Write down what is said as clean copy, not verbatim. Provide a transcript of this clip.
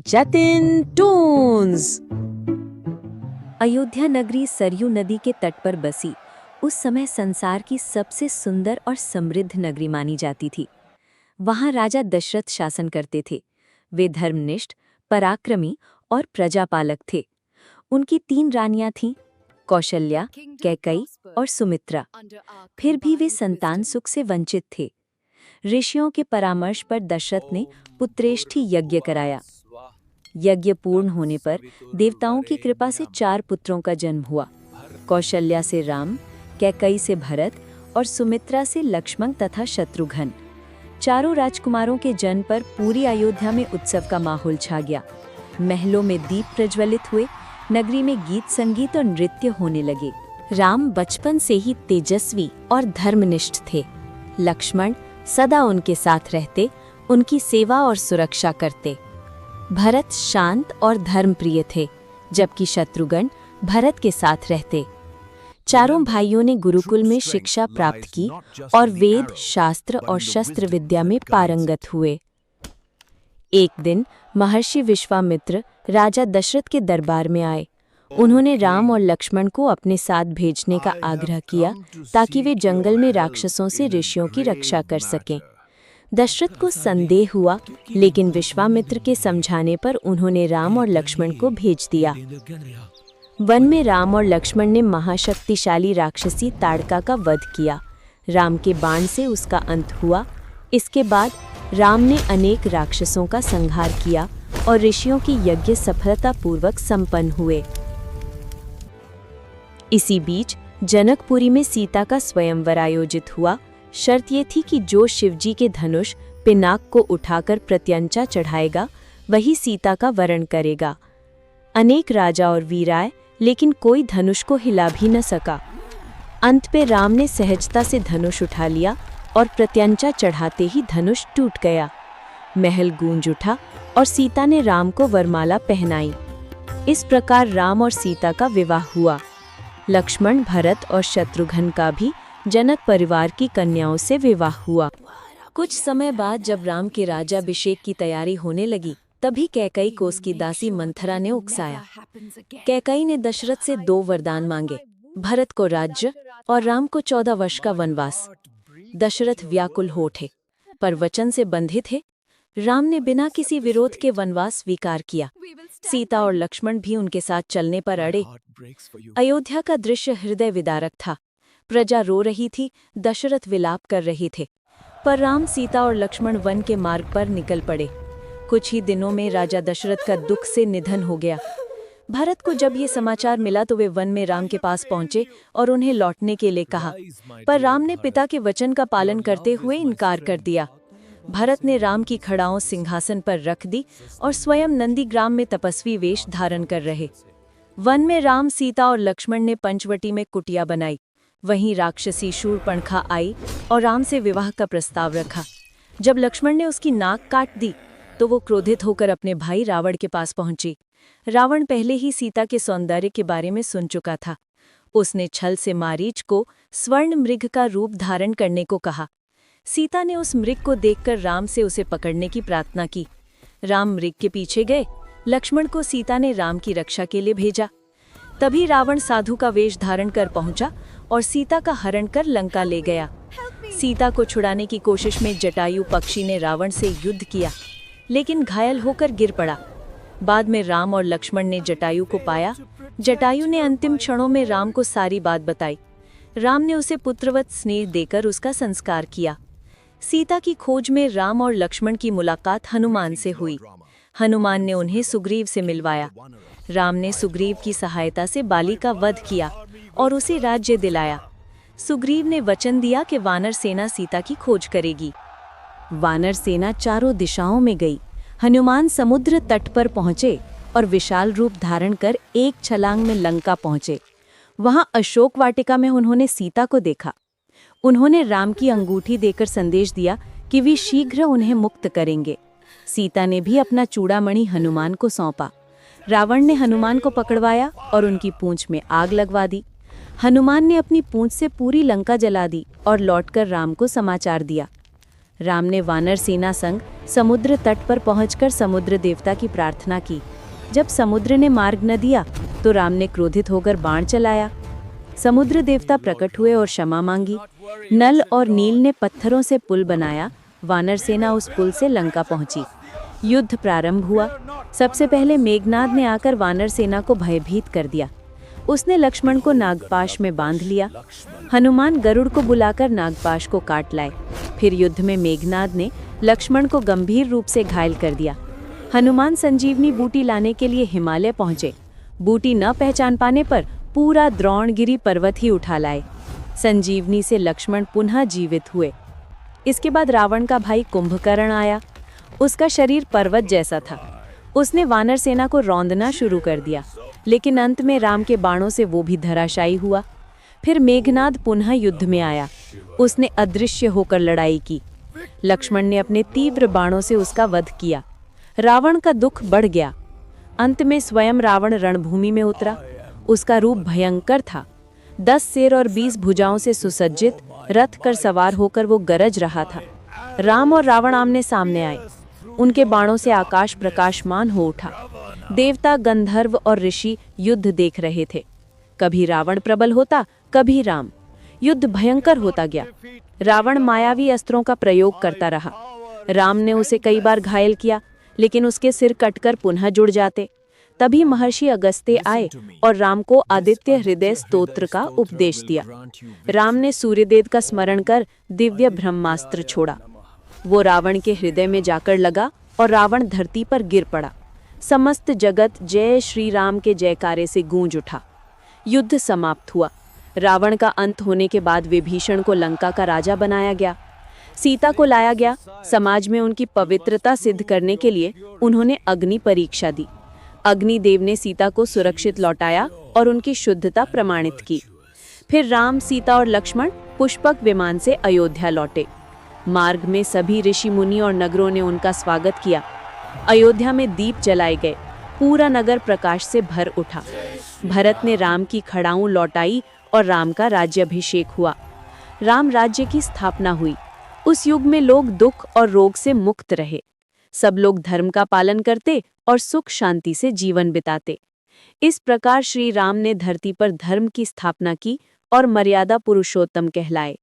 Jatin Toons. Ayodhya नगरी सरयू नदी के तट पर बसी उस समय संसार की सबसे सुंदर और समृद्ध नगरी मानी जाती थी। वहां राजा दशरथ शासन करते थे। वे धर्मनिष्ठ, पराक्रमी और प्रजापालक थे। उनकी 3 रानियां थीं, कौशल्या, कैकई और सुमित्रा। फिर भी वे संतान सुख से वंचित थे। ऋषियों के परामर्श पर दशरथ ने पुत्रेष्ठी यज्ञ कराया। यज्ञ पूर्ण होने पर देवताओं की कृपा से 4 पुत्रों का जन्म हुआ। कौशल्या से राम, कैकई से भरत और सुमित्रा से लक्ष्मण तथा शत्रुघ्न। चारों राजकुमारों के जन्म पर पूरी अयोध्या में उत्सव का माहौल छा गया। महलों में दीप प्रज्वलित हुए, नगरी में गीत संगीत और नृत्य होने लगे। राम बचपन से ही तेजस्वी और धर्मनिष्ठ थे। लक्ष्मण सदा उनके साथ रहते, उनकी सेवा और सुरक्षा करते। भरत शांत और धर्मप्रिय थे, जबकि शत्रुघ्न भरत के साथ रहते। चारों भाइयों ने गुरुकुल में शिक्षा प्राप्त की और वेद, शास्त्र और शस्त्र विद्या में पारंगत हुए। एक दिन महर्षि विश्वामित्र राजा दशरथ के दरबार में आए। उन्होंने राम और लक्ष्मण को अपने साथ भेजने का आग्रह किया ताकि वे जंगल में राक्षसों से ऋषियों की रक्षा कर सकें। दशरथ को संदेह हुआ, लेकिन विश्वामित्र के समझाने पर उन्होंने राम और लक्ष्मण को भेज दिया। वन में राम और लक्ष्मण ने महाशक्तिशाली राक्षसी ताड़का का वध किया। राम के बाण से उसका अंत हुआ। इसके बाद राम ने अनेक राक्षसों का संहार किया और ऋषियों की यज्ञ सफलतापूर्वक संपन्न हुए। इसी बीच जनकपुरी में सीता का स्वयंवर आयोजित हुआ। शर्त ये थी कि जो शिवजी के धनुष पिनाक को उठाकर प्रत्यंचा चढ़ाएगा, वही सीता का वरण करेगा। अनेक राजा और वीर आए, लेकिन कोई धनुष को हिला भी न सका। अंत पे राम ने सहजता से धनुष उठा लिया और प्रत्यंचा चढ़ाते ही धनुष टूट गया। महल गूंज उठा और सीता ने राम को वरमाला पहनाई। इस प्रकार राम और सीता का विवाह हुआ। लक्ष्मण, भरत और शत्रुघ्न का भी जनक परिवार की कन्याओं से विवाह हुआ। कुछ समय बाद जब राम के राज्याभिषेक की तैयारी होने लगी, तभी कैकई को उसकी दासी मंथरा ने उकसाया। कैकई ने दशरथ से 2 वरदान मांगे, भरत को राज्य और राम को 14 वर्ष का वनवास। दशरथ व्याकुल हो उठे, पर वचन से बंधे थे। राम ने बिना किसी विरोध के वनवास स्वीकार किया। सीता और लक्ष्मण भी उनके साथ चलने पर अड़े। अयोध्या का दृश्य हृदय विदारक था। प्रजा रो रही थी, दशरथ विलाप कर रहे थे, पर राम, सीता और लक्ष्मण वन के मार्ग पर निकल पड़े। कुछ ही दिनों में राजा दशरथ का दुख से निधन हो गया। भरत को जब ये समाचार मिला तो वे वन में राम के पास पहुंचे और उन्हें लौटने के लिए कहा, पर राम ने पिता के वचन का पालन करते हुए इनकार कर दिया। भरत ने राम की खड़ाओं सिंहासन पर रख दी और स्वयं नंदीग्राम में तपस्वी वेश धारण कर रहे। वन में राम, सीता और लक्ष्मण ने पंचवटी में कुटिया बनाई। वहीं राक्षसी शूर्पणखा आई और राम से विवाह का प्रस्ताव रखा। जब लक्ष्मण ने उसकी नाक काट दी तो वो क्रोधित होकर अपने भाई रावण के पास पहुंची। रावण पहले ही सीता के सौंदर्य के बारे में सुन चुका था। उसने छल से मारीच को स्वर्ण मृग का रूप धारण करने को कहा। सीता ने उस मृग को देखकर राम से उसे पकड़ने की प्रार्थना की। राम मृग के पीछे गए। लक्ष्मण को सीता ने राम की रक्षा के लिए भेजा। तभी रावण साधु का वेश धारण कर पहुंचा और सीता का हरण कर लंका ले गया। सीता को छुड़ाने की कोशिश में जटायु पक्षी ने रावण से युद्ध किया, लेकिन घायल होकर गिर पड़ा। बाद में राम और लक्ष्मण ने जटायु को पाया। जटायु ने अंतिम क्षणों में राम को सारी बात बताई। राम ने उसे पुत्रवत स्नेह देकर उसका संस्कार किया। सीता की खोज में राम और लक्ष्मण की मुलाकात हनुमान से हुई। हनुमान ने उन्हें सुग्रीव से मिलवाया। राम ने सुग्रीव की सहायता से बाली का वध किया और उसे राज्य दिलाया। सुग्रीव ने वचन दिया कि वानर सेना सीता की खोज करेगी। वानर सेना चारों दिशाओं में गई। हनुमान समुद्र तट पर पहुंचे और विशाल रूप धारण कर एक छलांग में लंका पहुंचे। वहां अशोक वाटिका में उन्होंने सीता को देखा। उन्होंने राम की अंगूठी देकर संदेश दिया कि वे शीघ्र उन्हें मुक्त करेंगे। सीता ने भी अपना चूड़ामणि हनुमान को सौंपा। रावण ने हनुमान को पकड़वाया और उनकी पूंछ में आग लगवा दी। हनुमान ने अपनी पूंछ से पूरी लंका जला दी और लौटकर राम को समाचार दिया। राम ने वानर सेना संग समुद्र तट पर पहुंचकर समुद्र देवता की प्रार्थना की। जब समुद्र ने मार्ग न दिया तो राम ने क्रोधित होकर बाण चलाया। समुद्र देवता प्रकट हुए और क्षमा मांगी। नल और नील ने पत्थरों से पुल बनाया। वानर सेना उस पुल से लंका पहुंची। युद्ध प्रारंभ हुआ। सबसे पहले मेघनाद ने आकर वानर सेना को भयभीत कर दिया। उसने लक्ष्मण को नागपाश में बांध लिया। हनुमान गरुड़ को बुलाकर नागपाश को काट लाए। फिर युद्ध में मेघनाद ने लक्ष्मण को गंभीर रूप से घायल कर दिया। हनुमान संजीवनी बूटी लाने के लिए हिमालय पहुंचे। बूटी न पहचान पाने पर पूरा द्रोणगिरी पर्वत ही उठा लाए। संजीवनी से लक्ष्मण पुनः जीवित हुए। इसके बाद रावण का भाई कुंभकर्ण आया। उसका शरीर पर्वत जैसा था। उसने वानर सेना को रौंदना शुरू कर दिया, लेकिन अंत में राम के बाणों से वो भी धराशायी हुआ। फिर मेघनाद पुनः युद्ध में आया। उसने अदृश्य होकर लड़ाई की। लक्ष्मण ने अपने तीव्र बाणों से उसका वध किया। रावण का दुख बढ़ गया। अंत में स्वयं रावण रणभूमि में उतरा। उसका रूप भयंकर था। 10 सिर और 20 भुजाओं से सुसज्जित रथ कर सवार होकर वो गरज रहा था। राम और रावण आमने सामने आए। उनके बाणों से आकाश प्रकाशमान हो उठा। देवता, गंधर्व और ऋषि युद्ध देख रहे थे। कभी रावण प्रबल होता, कभी राम। युद्ध भयंकर होता गया। रावण मायावी अस्त्रों का प्रयोग करता रहा। राम ने उसे कई बार घायल किया, लेकिन उसके सिर कटकर पुनः जुड़ जाते। तभी महर्षि अगस्त्य आए और राम को आदित्य हृदय स्तोत्र का उपदेश दिया। राम ने सूर्यदेव का स्मरण कर दिव्य ब्रह्मास्त्र छोड़ा। वो रावण के हृदय में जाकर लगा और रावण धरती पर गिर पड़ा। समस्त जगत जय श्री राम के जयकारे से गूंज उठा। युद्ध समाप्त हुआ। रावण का अंत होने के बाद विभीषण को लंका का राजा बनाया गया। सीता को लाया गया। समाज में उनकी पवित्रता सिद्ध करने के लिए उन्होंने अग्नि परीक्षा दी। अग्निदेव ने सीता को सुरक्षित लौटाया और उनकी शुद्धता प्रमाणित की। फिर राम, सीता और लक्ष्मण पुष्पक विमान से अयोध्या लौटे। मार्ग में सभी ऋषि मुनि और नगरों ने उनका स्वागत किया। अयोध्या में दीप जलाए गए। पूरा नगर प्रकाश से भर उठा। भरत ने राम की खड़ाऊं लौटाई और राम का राज्याभिषेक हुआ। राम राज्य की स्थापना हुई। उस युग में लोग दुख और रोग से मुक्त रहे। सब लोग धर्म का पालन करते और सुख शांति से जीवन बिताते। इस प्रकार श्री राम ने धरती पर धर्म की स्थापना की और मर्यादा पुरुषोत्तम कहलाए।